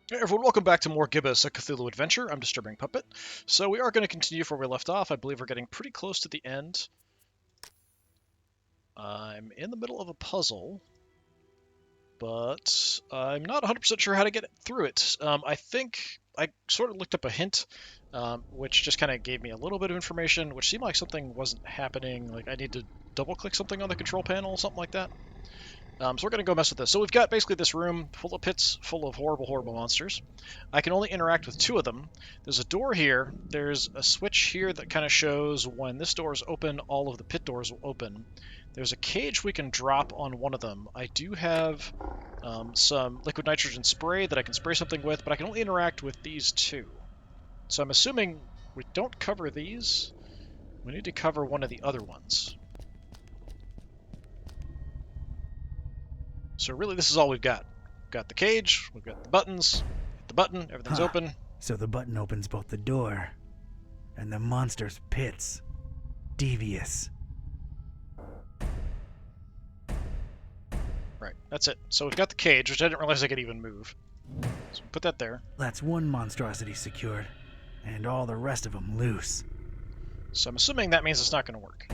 Hey everyone, welcome back to more Gibbous, a Cthulhu adventure. I'm DisturbingPuppet. So we are going to continue from where we left off. I believe we're getting pretty close to the end. I'm in the middle of a puzzle, but I'm not 100% sure how to get through it. I think I sort of looked up a hint, which just kind of gave me a little bit of information, which seemed like something wasn't happening. Like I need to double-click something on the control panel, something like that. So we're going to go mess with this. So we've got basically this room full of pits full of horrible, horrible monsters. I can only interact with two of them. There's a door here. There's a switch here that kind of shows when this door is open, all of the pit doors will open. There's a cage we can drop on one of them. I do have some liquid nitrogen spray that I can spray something with, but I can only interact with these two. So I'm assuming we don't cover these. We need to cover one of the other ones. So really, this is all we've got. We've got the cage, we've got the buttons, hit the button, everything's open. So the button opens both the door and the monster's pits. Devious. Right, that's it. So we've got the cage, which I didn't realize I could even move. So put that there. That's one monstrosity secured, and all the rest of them loose. So I'm assuming that means it's not going to work.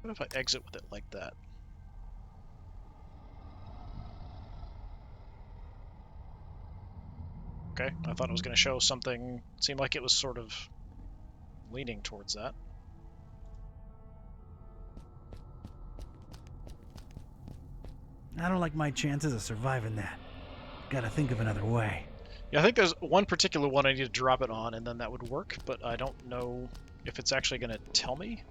What if I exit with it like that? Okay, I thought it was going to show something. It seemed like it was sort of leaning towards that. I don't like my chances of surviving that. Gotta think of another way. Yeah, I think there's one particular one I need to drop it on, and then that would work, but I don't know if it's actually going to tell me.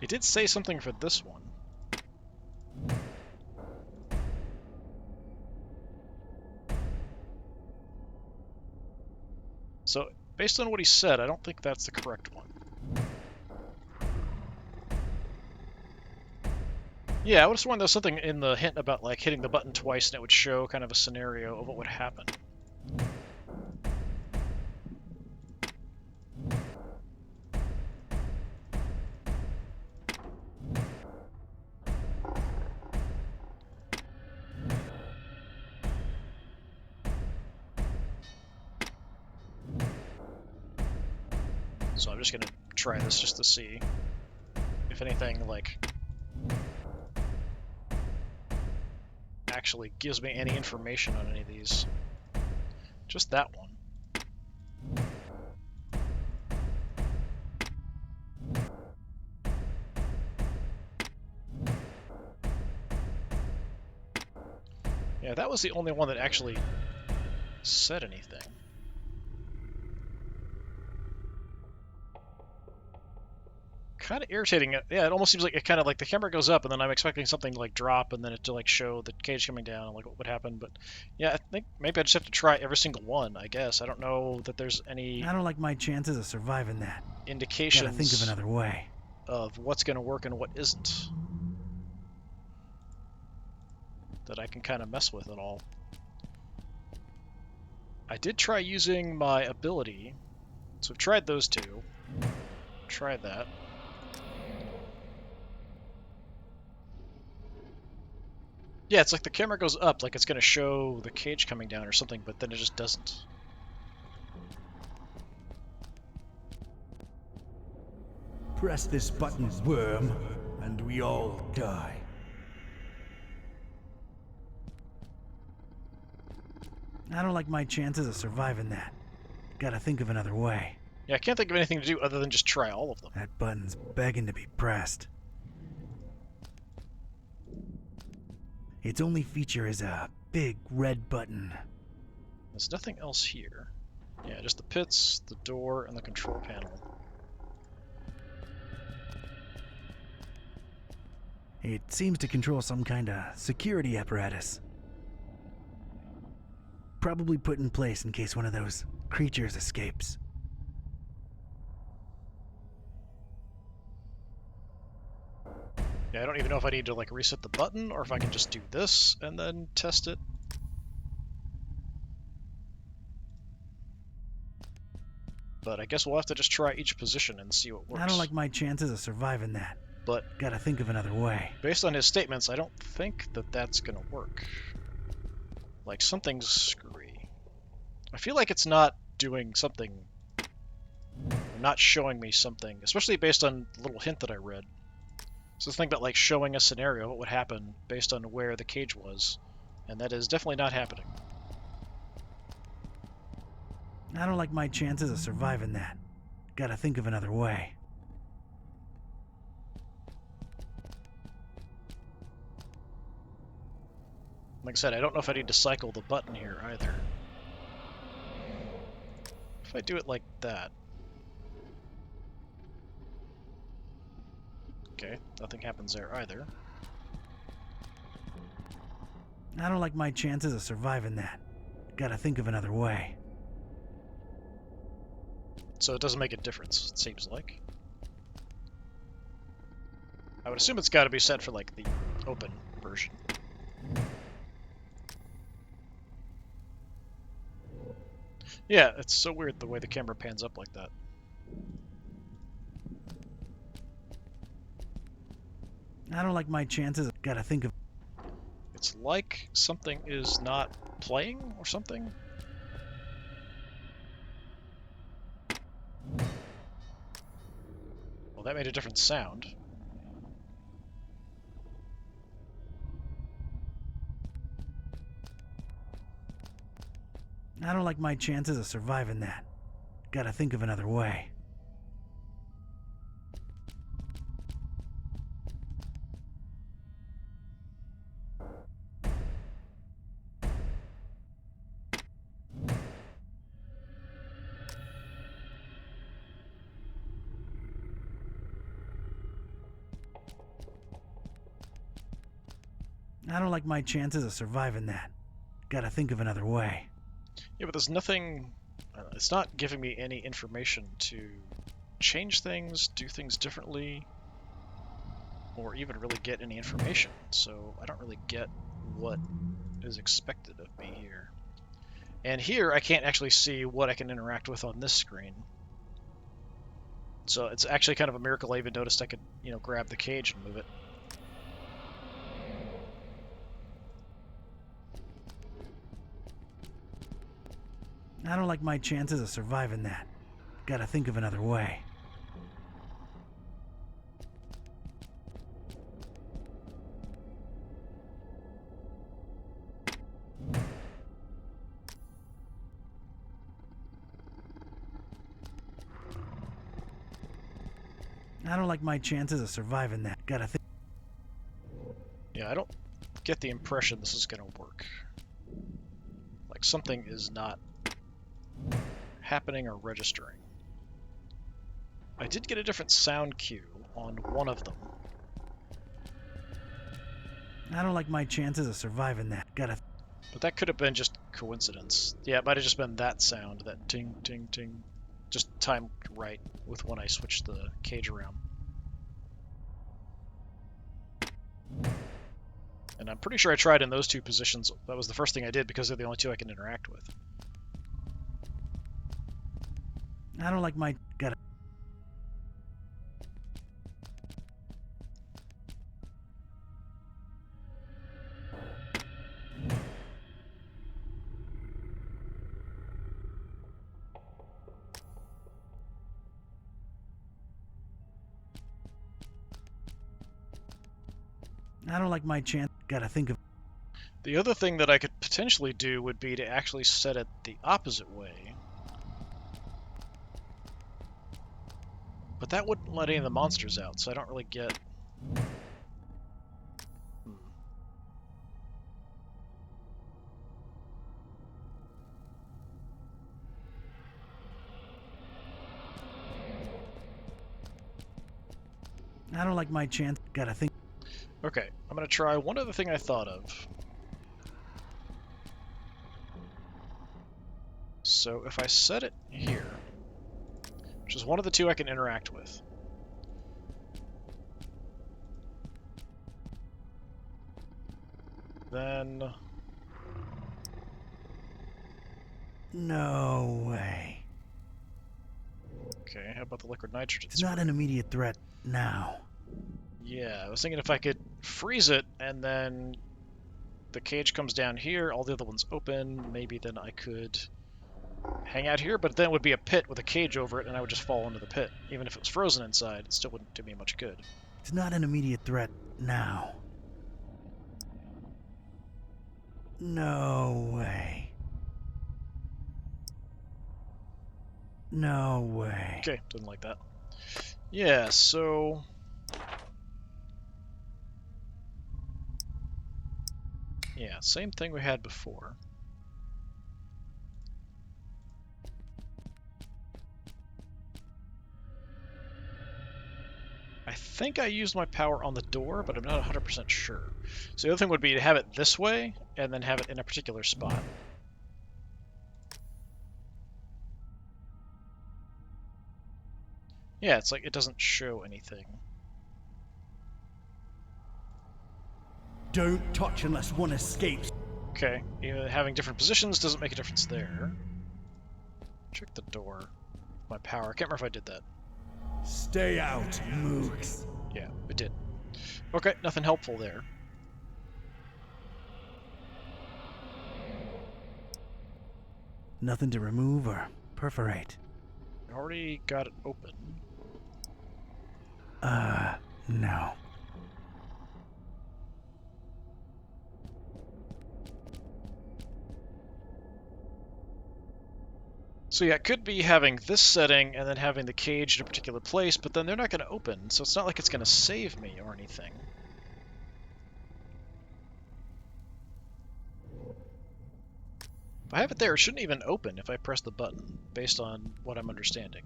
It did say something for this one. So, based on what he said, I don't think that's the correct one. Yeah, I would have sworn there was something in the hint about like hitting the button twice and it would show kind of a scenario of what would happen. So I'm just going to try this just to see if anything, like, actually gives me any information on any of these. Just that one. Yeah, that was the only one that actually said anything. Kind of irritating. Yeah, it almost seems like it kind of like the camera goes up and then I'm expecting something to like drop and then it to like show the cage coming down and like what would happen. But yeah, I think maybe I just have to try every single one, I guess. I don't know that there's any I don't like my chances of surviving that. indications Gotta think of another way. of what's going to work and what isn't that I can kind of mess with at all. I did try using my ability, so I've tried those two. Tried that. Yeah, it's like the camera goes up, like it's going to show the cage coming down or something, but then it just doesn't. Press this button, worm, and we all die. I don't like my chances of surviving that. Gotta think of another way. Yeah, I can't think of anything to do other than just try all of them. That button's begging to be pressed. Its only feature is a big red button. There's nothing else here. Yeah, just the pits, the door, and the control panel. It seems to control some kind of security apparatus. Probably put in place in case one of those creatures escapes. Yeah, I don't even know if I need to like reset the button or if I can just do this and then test it. But I guess we'll have to just try each position and see what works. I don't like my chances of surviving that. But Gotta think of another way. based on his statements, I don't think that that's gonna work. Like, something's screwy. I feel like it's not doing something, not showing me something, especially based on the little hint that I read. So think about like showing a scenario, what would happen based on where the cage was, and that is definitely not happening. I don't like my chances of surviving that. Gotta think of another way. Like I said, I don't know if I need to cycle the button here either. If I do it like that. Okay, nothing happens there either. I don't like my chances of surviving that. Gotta think of another way. So it doesn't make a difference, it seems like. I would assume it's got to be set for like the open version. Yeah, it's so weird the way the camera pans up like that. I don't like my chances. Gotta think of. It's like something is not playing or something. Well, that made a different sound. I don't like my chances of surviving that. Gotta think of another way. I don't like my chances of surviving that. Gotta think of another way. Yeah, but there's nothing... it's not giving me any information to change things, do things differently, or even really get any information. So I don't really get what is expected of me here. And here I can't actually see what I can interact with on this screen. So it's actually kind of a miracle I even noticed I could, grab the cage and move it. I don't like my chances of surviving that. Gotta think of another way. I don't like my chances of surviving that. Gotta think. Yeah, I don't get the impression this is going to work. Like something is not happening or registering. I did get a different sound cue on one of them. I don't like my chances of surviving that. Gotta. But that could have been just coincidence. Yeah, it might have just been that sound, that ting, ting, ting. Just timed right with when I switched the cage around. And I'm pretty sure I tried in those two positions. That was the first thing I did because they're the only two I can interact with. I don't like my. Gotta. I don't like my chance. Gotta think of. The other thing that I could potentially do would be to actually set it the opposite way. But that wouldn't let any of the monsters out, so I don't really get... I don't like my chance. Gotta think. Okay, I'm going to try one other thing I thought of. So if I set it here, which is one of the two I can interact with, then... No way. Okay, how about the liquid nitrogen It's not spray? an immediate threat now. Yeah, I was thinking if I could freeze it and then the cage comes down here, all the other ones open, maybe then I could hang out here, but then it would be a pit with a cage over it and I would just fall into the pit. Even if it was frozen inside, it still wouldn't do me much good. It's not an immediate threat now. No way. No way. Okay, didn't like that. Yeah, so... yeah, same thing we had before. I think I used my power on the door, but I'm not 100% sure. So the other thing would be to have it this way, and then have it in a particular spot. Yeah, it's like it doesn't show anything. Don't touch unless one escapes. Okay, even having different positions doesn't make a difference there. Check the door. My power. I can't remember if I did that. Stay out, mooks. Yeah, it did. Okay, nothing helpful there. Nothing to remove or perforate. I already got it open. No. So yeah, it could be having this setting and then having the cage in a particular place, but then they're not going to open, so it's not like it's going to save me or anything. If I have it there, it shouldn't even open if I press the button, based on what I'm understanding.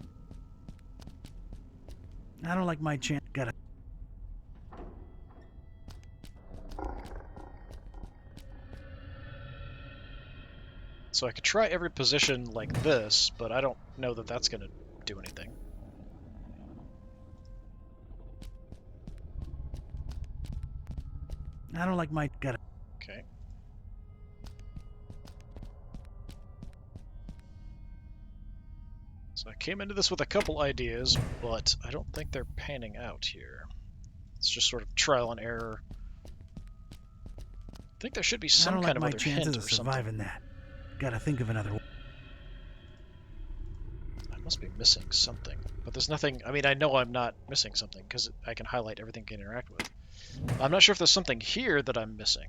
I don't like my chance. Gotta. So I could try every position like this, but I don't know that that's going to do anything. I don't like my. Gotta. Okay. So I came into this with a couple ideas, but I don't think they're panning out here. It's just sort of trial and error. I think there should be I some don't kind like of my other chances hint of or something. surviving that. Gotta think of another. I must be missing something, but there's nothing. I mean, I know I'm not missing something because I can highlight everything I can interact with. I'm not sure if there's something here that I'm missing,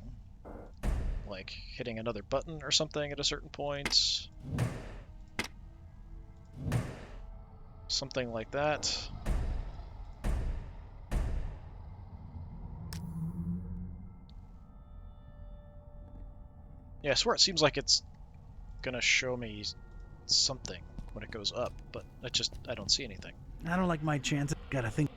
like hitting another button or something at a certain point. Something like that. Yeah, I swear it seems like it's gonna show me something when it goes up, but I don't see anything. I don't like my chances. Gotta think.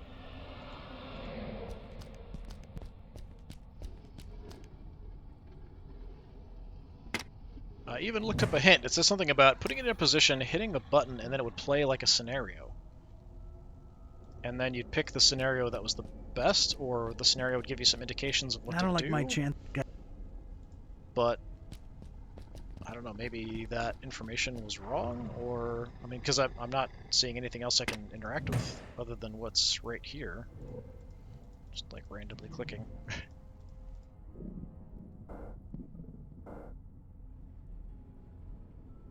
I even looked up a hint. It says something about putting it in a position, hitting the button, and then it would play like a scenario. And then you'd pick the scenario that was the best, or the scenario would give you some indications of what I to don't do. like my chance. But I don't know, maybe that information was wrong, or I mean, because I'm not seeing anything else I can interact with other than what's right here. Just like randomly clicking.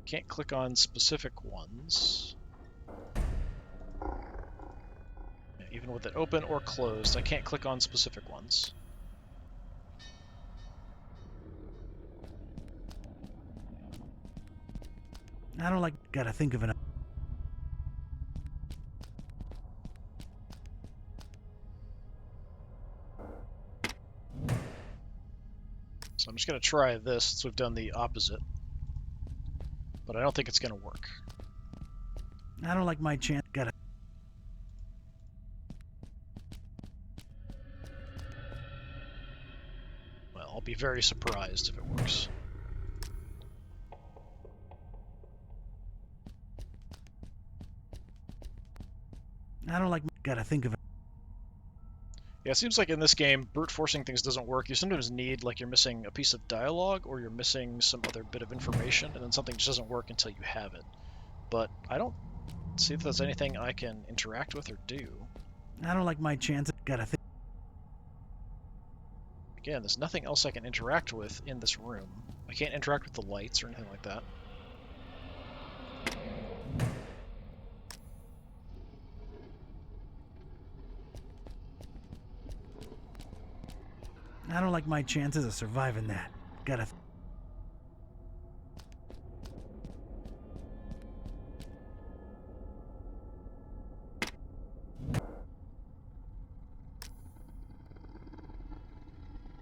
Can't click on specific ones. Yeah, even with it open or closed, I can't click on specific ones. I don't like. Gotta think of another. So I'm just going to try this since we've done the opposite. But I don't think it's going to work. I don't like my chance. Gotta. Well, I'll be very surprised if it works. I don't like. Gotta think of it. Yeah, it seems like in this game, brute forcing things doesn't work. You sometimes need, like, you're missing a piece of dialogue, or you're missing some other bit of information, and then something just doesn't work until you have it. But I don't see if there's anything I can interact with or do. I don't like my chances. Gotta think. Again, there's nothing else I can interact with in this room. I can't interact with the lights or anything like that. I don't like my chances of surviving that. Gotta.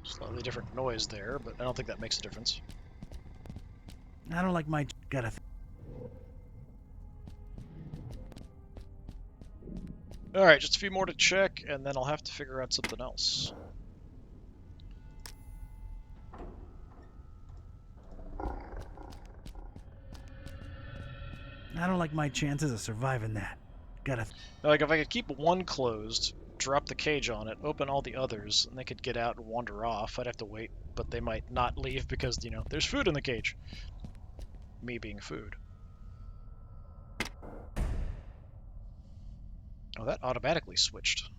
Slightly different noise there, but I don't think that makes a difference. I don't like my. Gotta. Alright, just a few more to check, and then I'll have to figure out something else. I don't like my chances of surviving that. Gotta. Like, if I could keep one closed, drop the cage on it, open all the others, and they could get out and wander off, I'd have to wait, but they might not leave because, you know, there's food in the cage. Me being food. Oh, that automatically switched.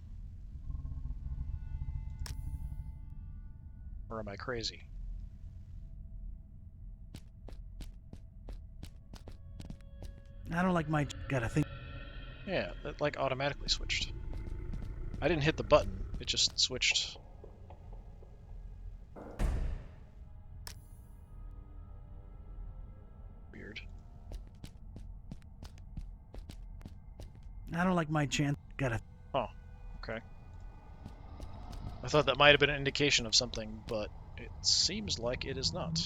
Or am I crazy? I don't like my. Gotta think. Yeah, that like automatically switched. I didn't hit the button, it just switched. Weird. I don't like my chance. Gotta. Oh, okay. I thought that might have been an indication of something, but it seems like it is not.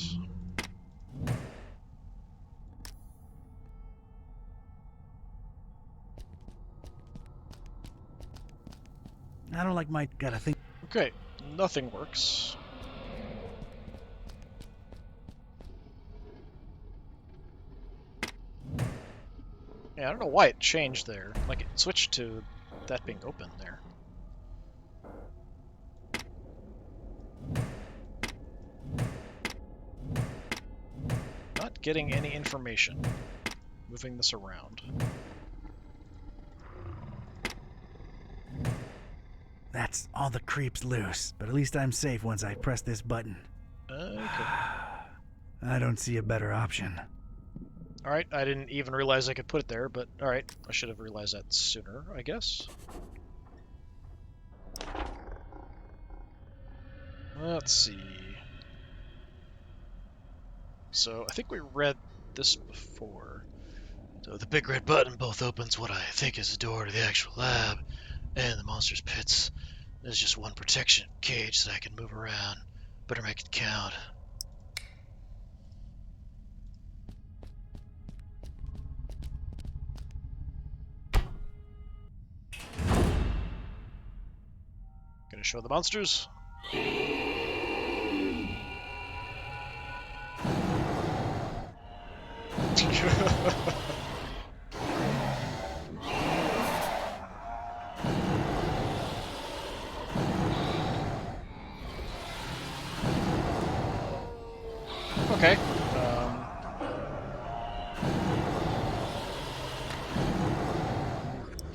I don't like my. Gotta think. Okay, nothing works. Yeah, I don't know why it changed there. Like, it switched to that being open there. Not getting any information. Moving this around. That's all the creeps loose, but at least I'm safe once I press this button. Okay. I don't see a better option. Alright, I didn't even realize I could put it there, but alright, I should have realized that sooner, I guess. Let's see. So, I think we read this before. So, the big red button both opens what I think is the door to the actual lab and the monster's pits. There's just one protection cage that I can move around. Better make it count. Gonna show the monsters. Okay.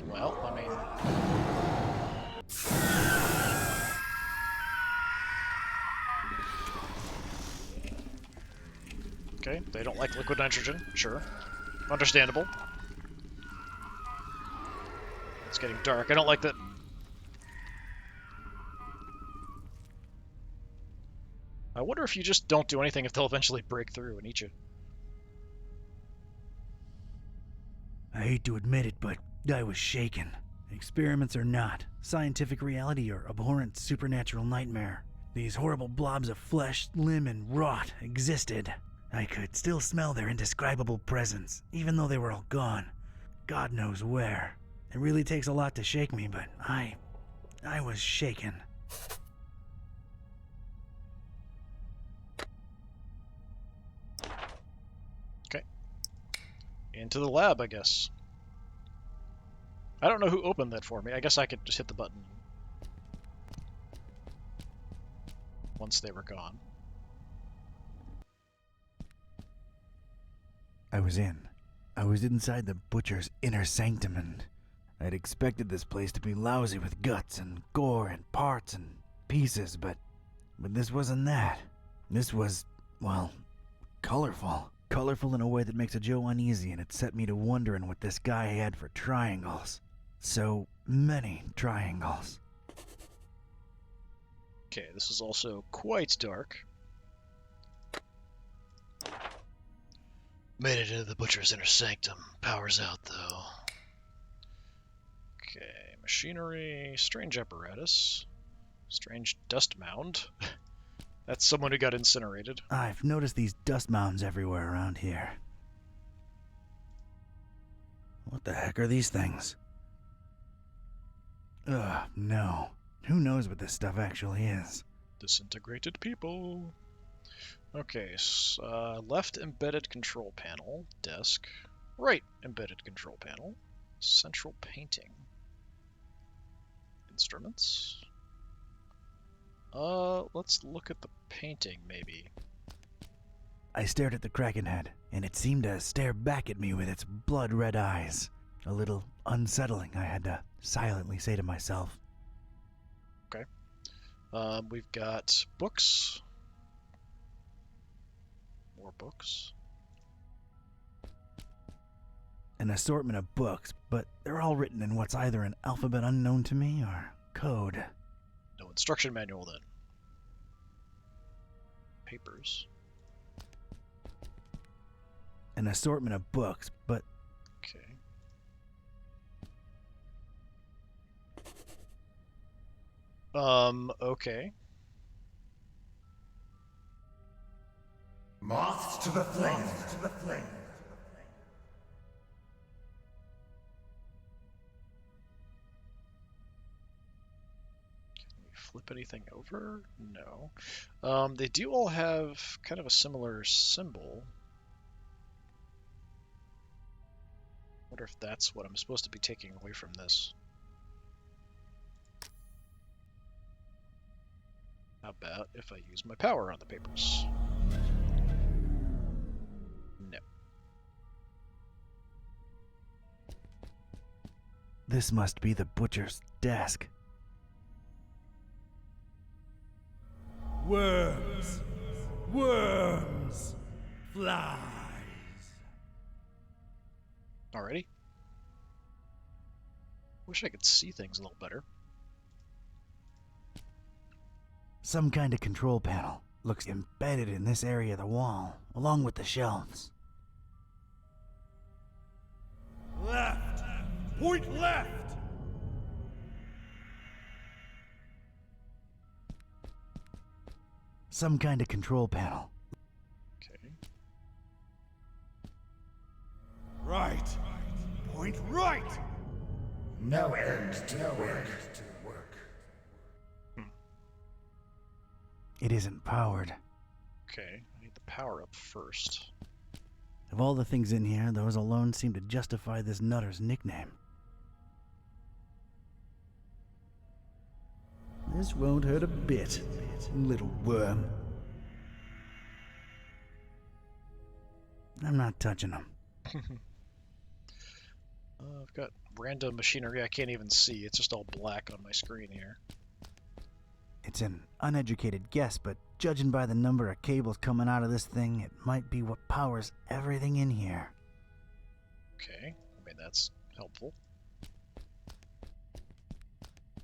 Well, I mean... Okay, they don't like liquid nitrogen, sure. Understandable. It's getting dark. I don't like that. I wonder if you just don't do anything if they'll eventually break through and eat you. I hate to admit it, but I was shaken. Experiments or not, scientific reality or abhorrent supernatural nightmare, these horrible blobs of flesh, limb, and rot existed. I could still smell their indescribable presence, even though they were all gone. God knows where. It really takes a lot to shake me, but I was shaken. Okay. Into the lab, I guess. I don't know who opened that for me. I guess I could just hit the button once they were gone. I was in. I was inside the butcher's inner sanctum, and I'd expected this place to be lousy with guts and gore and parts and pieces, but this wasn't that. This was, well, colorful. Colorful in a way that makes a Joe uneasy, and it set me to wondering what this guy had for triangles. So many triangles. Okay, this is also quite dark. Made it into the butcher's inner sanctum. Power's out, though. Okay, machinery, strange apparatus, strange dust mound. That's someone who got incinerated. I've noticed these dust mounds everywhere around here. What the heck are these things? Ugh, no. Who knows what this stuff actually is? Disintegrated people. Okay, left embedded control panel, desk. Right embedded control panel, central painting. Instruments. Let's look at the painting, maybe. I stared at the Kraken head, and it seemed to stare back at me with its blood-red eyes. A little unsettling, I had to silently say to myself. Okay. We've got books. More books. An assortment of books, but they're all written in what's either an alphabet unknown to me or code. No instruction manual, then. Papers. An assortment of books, but... Okay. Okay. Moths to the flame. Flip anything over? No. They do all have kind of a similar symbol. Wonder if that's what I'm supposed to be taking away from this. How about if I use my power on the papers? No. This must be the butcher's desk. Worms. Worms. Flies. Alrighty. Wish I could see things a little better. Some kind of control panel. Looks embedded in this area of the wall, along with the shelves. Left. Point left. Some kind of control panel. Okay. Right. Point right. No end to work. It isn't powered. Okay, I need the power up first. Of all the things in here, those alone seem to justify this nutter's nickname. This won't hurt a bit, little worm. I'm not touching them. I've got random machinery I can't even see. It's just all black on my screen here. It's an uneducated guess, but judging by the number of cables coming out of this thing, it might be what powers everything in here. Okay, I mean, that's helpful.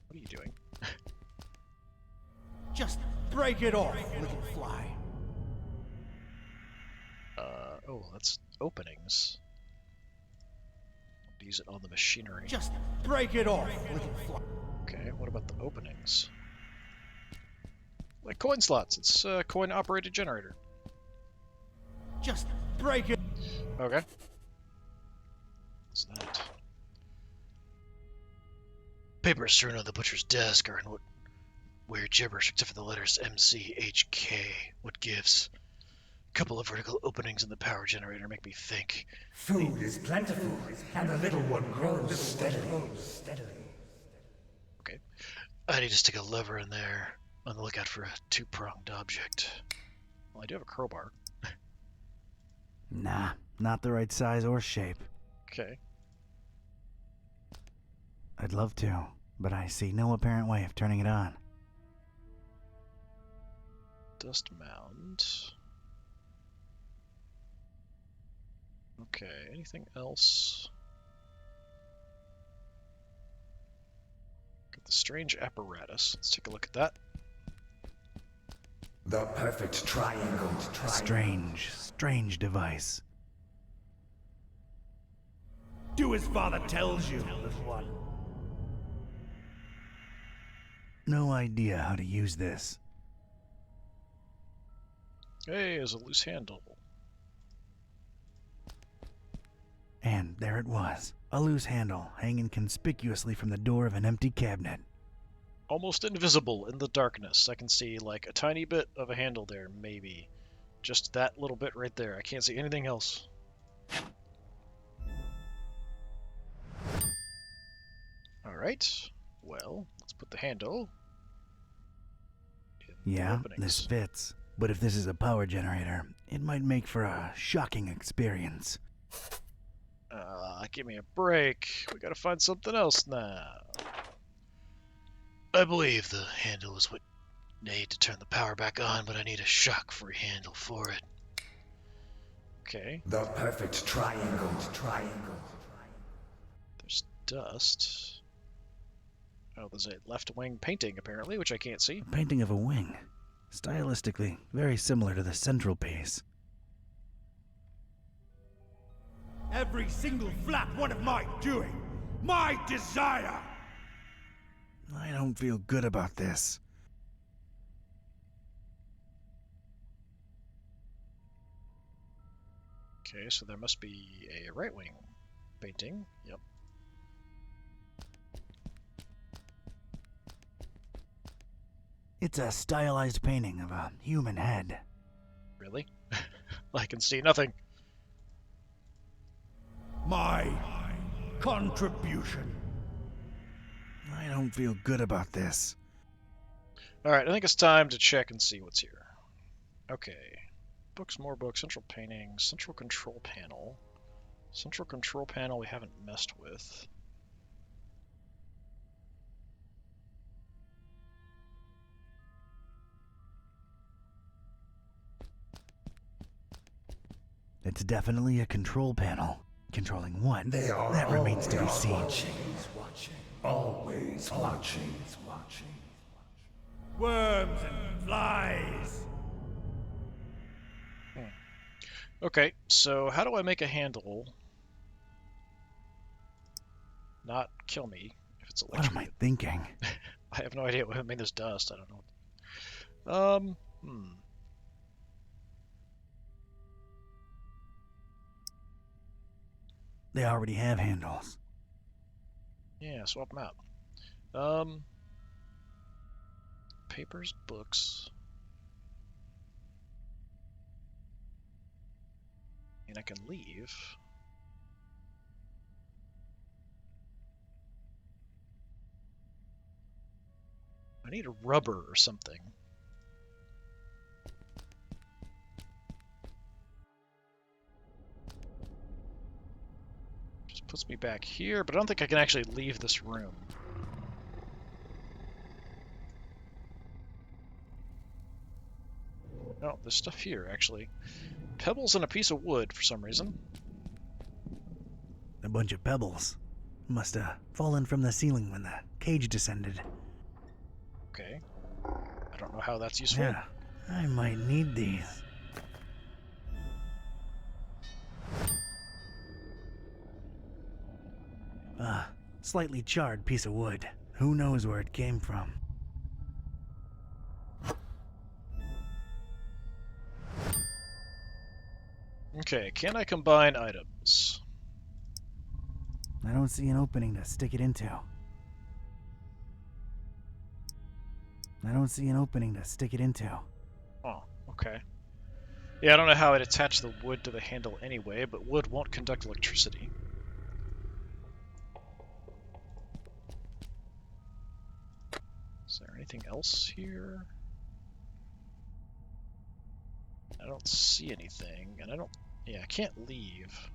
What are you doing? Just break it off, little fly. Oh, that's openings. Use it on the machinery. Just break it off, little fly. Okay, what about the openings? Like coin slots. It's a coin-operated generator. Just break it. Okay. What's that? Papers strewn on the butcher's desk are in what weird gibberish except for the letters MCHK. What gives? A couple of vertical openings in the power generator make me think. Food is plentiful, and the little one grows steadily. Okay. I need to stick a lever in there. On the lookout for a two-pronged object. Well, I do have a crowbar. Nah, not the right size or shape. Okay. I'd love to, but I see no apparent way of turning it on. Dust mound. Okay, anything else? Got the strange apparatus. Let's take a look at that. The perfect triangle. Strange device. Do as father tells you, little one. No idea how to use this. Hey, there's a loose handle. And there it was, a loose handle hanging conspicuously from the door of an empty cabinet. Almost invisible in the darkness. I can see like a tiny bit of a handle there, maybe. Just that little bit right there. I can't see anything else. Alright, well, let's put the handle in the Yeah, openings. this fits. But if this is a power generator, it might make for a shocking experience. Give me a break. We gotta find something else now. I believe the handle is what I need to turn the power back on, but I need a shock-free handle for it. Okay. The perfect triangle. There's dust. Oh, there's a left wing painting, apparently, which I can't see. A painting of a wing. Stylistically, very similar to the central piece. Every single flap one of my doing. My desire. I don't feel good about this. Okay, so there must be a right wing painting. Yep. It's a stylized painting of a human head. Really? I can see nothing. My contribution. I don't feel good about this. Alright, I think it's time to check and see what's here. Okay. Books, more books, central painting, central control panel. Central control panel we haven't messed with. It's definitely a control panel. Controlling what? They are That remains to be always seen. watching. Always watching. Worms and flies. Okay, so how do I make a handle not kill me if it's What am I electrocuted? thinking? I have no idea. I mean, there's dust. I don't know. They already have handles. Yeah, swap them out. Papers, books. And I can leave. I need a rubber or something. Just puts me back here, but I don't think I can actually leave this room. Oh, there's stuff here, actually. Pebbles and a piece of wood for some reason. A bunch of pebbles. Must have fallen from the ceiling when the cage descended. Okay. I don't know how that's useful. Yeah, I might need these. Slightly charred piece of wood. Who knows where it came from? Okay, can I combine items? I don't see an opening to stick it into. Oh, okay. Yeah, I don't know how I'd attach the wood to the handle anyway, but wood won't conduct electricity. Is there anything else here? I don't see anything, and I don't Yeah, I can't leave.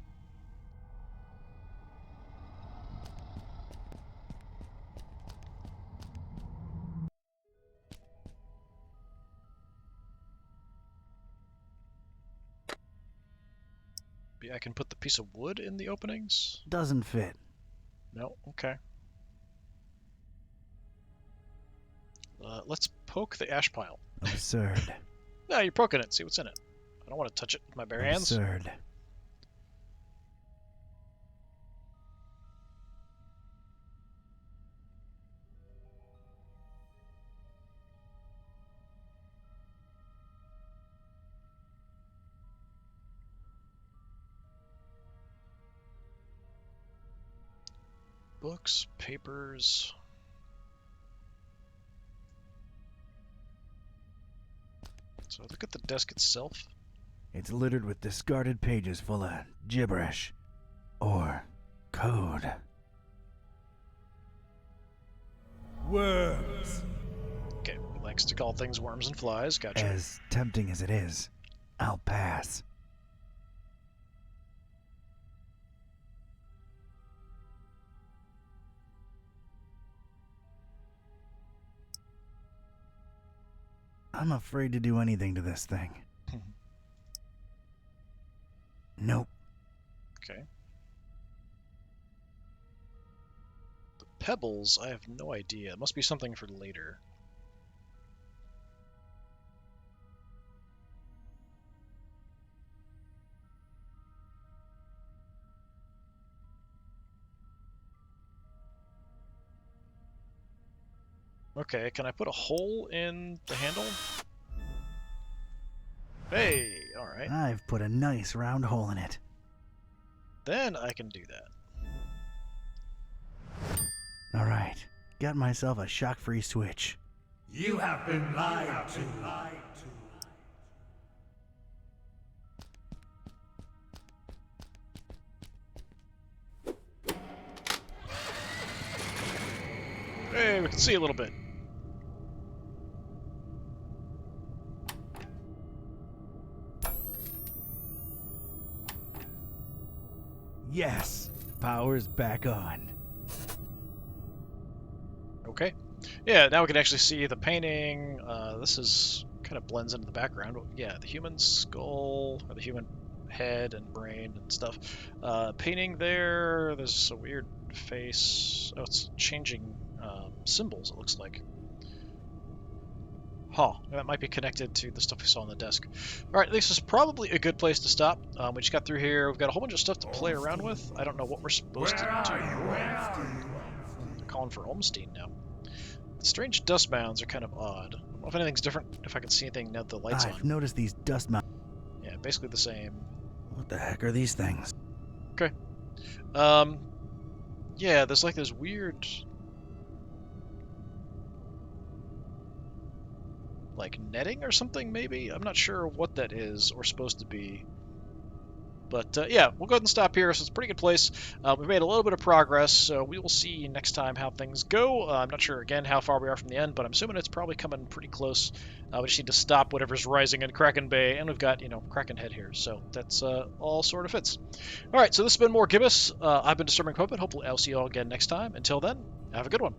Maybe I can put the piece of wood in the openings? Doesn't fit. No? Okay. Let's poke the ash pile. Absurd. No, you're poking it. See what's in it. I don't want to touch it with my bare hands. Absurd. Books, papers. So look at the desk itself. It's littered with discarded pages full of gibberish. Or code. Worms. Okay, he likes to call things worms and flies. Gotcha. As tempting as it is, I'll pass. I'm afraid to do anything to this thing. Nope. Okay. The pebbles, I have no idea. It must be something for later. Okay, can I put a hole in the handle? Hey, alright. I've put a nice round hole in it. Then I can do that. Alright, got myself a shock-free switch. You have been lied to. Hey, we can see a little bit. Yes, power's back on. Okay. Yeah, now we can actually see the painting. This is kind of blends into the background. Yeah, the human skull, or the human head and brain and stuff. Painting there, there's a weird face. Oh, it's changing symbols, it looks like. Huh, that might be connected to the stuff we saw on the desk. Alright, this is probably a good place to stop. We just got through here. We've got a whole bunch of stuff to play around with. I don't know what we're supposed to do. They're calling for Olmstein now. The strange dust mounds are kind of odd. I don't know if anything's different, if I can see anything now that the light's I've on. noticed these dust mounds. Yeah, basically the same. What the heck are these things? Okay. Yeah, there's like this weird... like netting or something, maybe? I'm not sure what that is or supposed to be. But yeah, we'll go ahead and stop here. So it's a pretty good place. We've made a little bit of progress, so we will see next time how things go. I'm not sure, again, how far we are from the end, but I'm assuming it's probably coming pretty close. We just need to stop whatever's rising in Kraken Bay, and we've got, Kraken Head here, so that's all sort of fits. All right, so this has been more Gibbous. I've been Disturbing Puppet. Hopefully I'll see you all again next time. Until then, have a good one.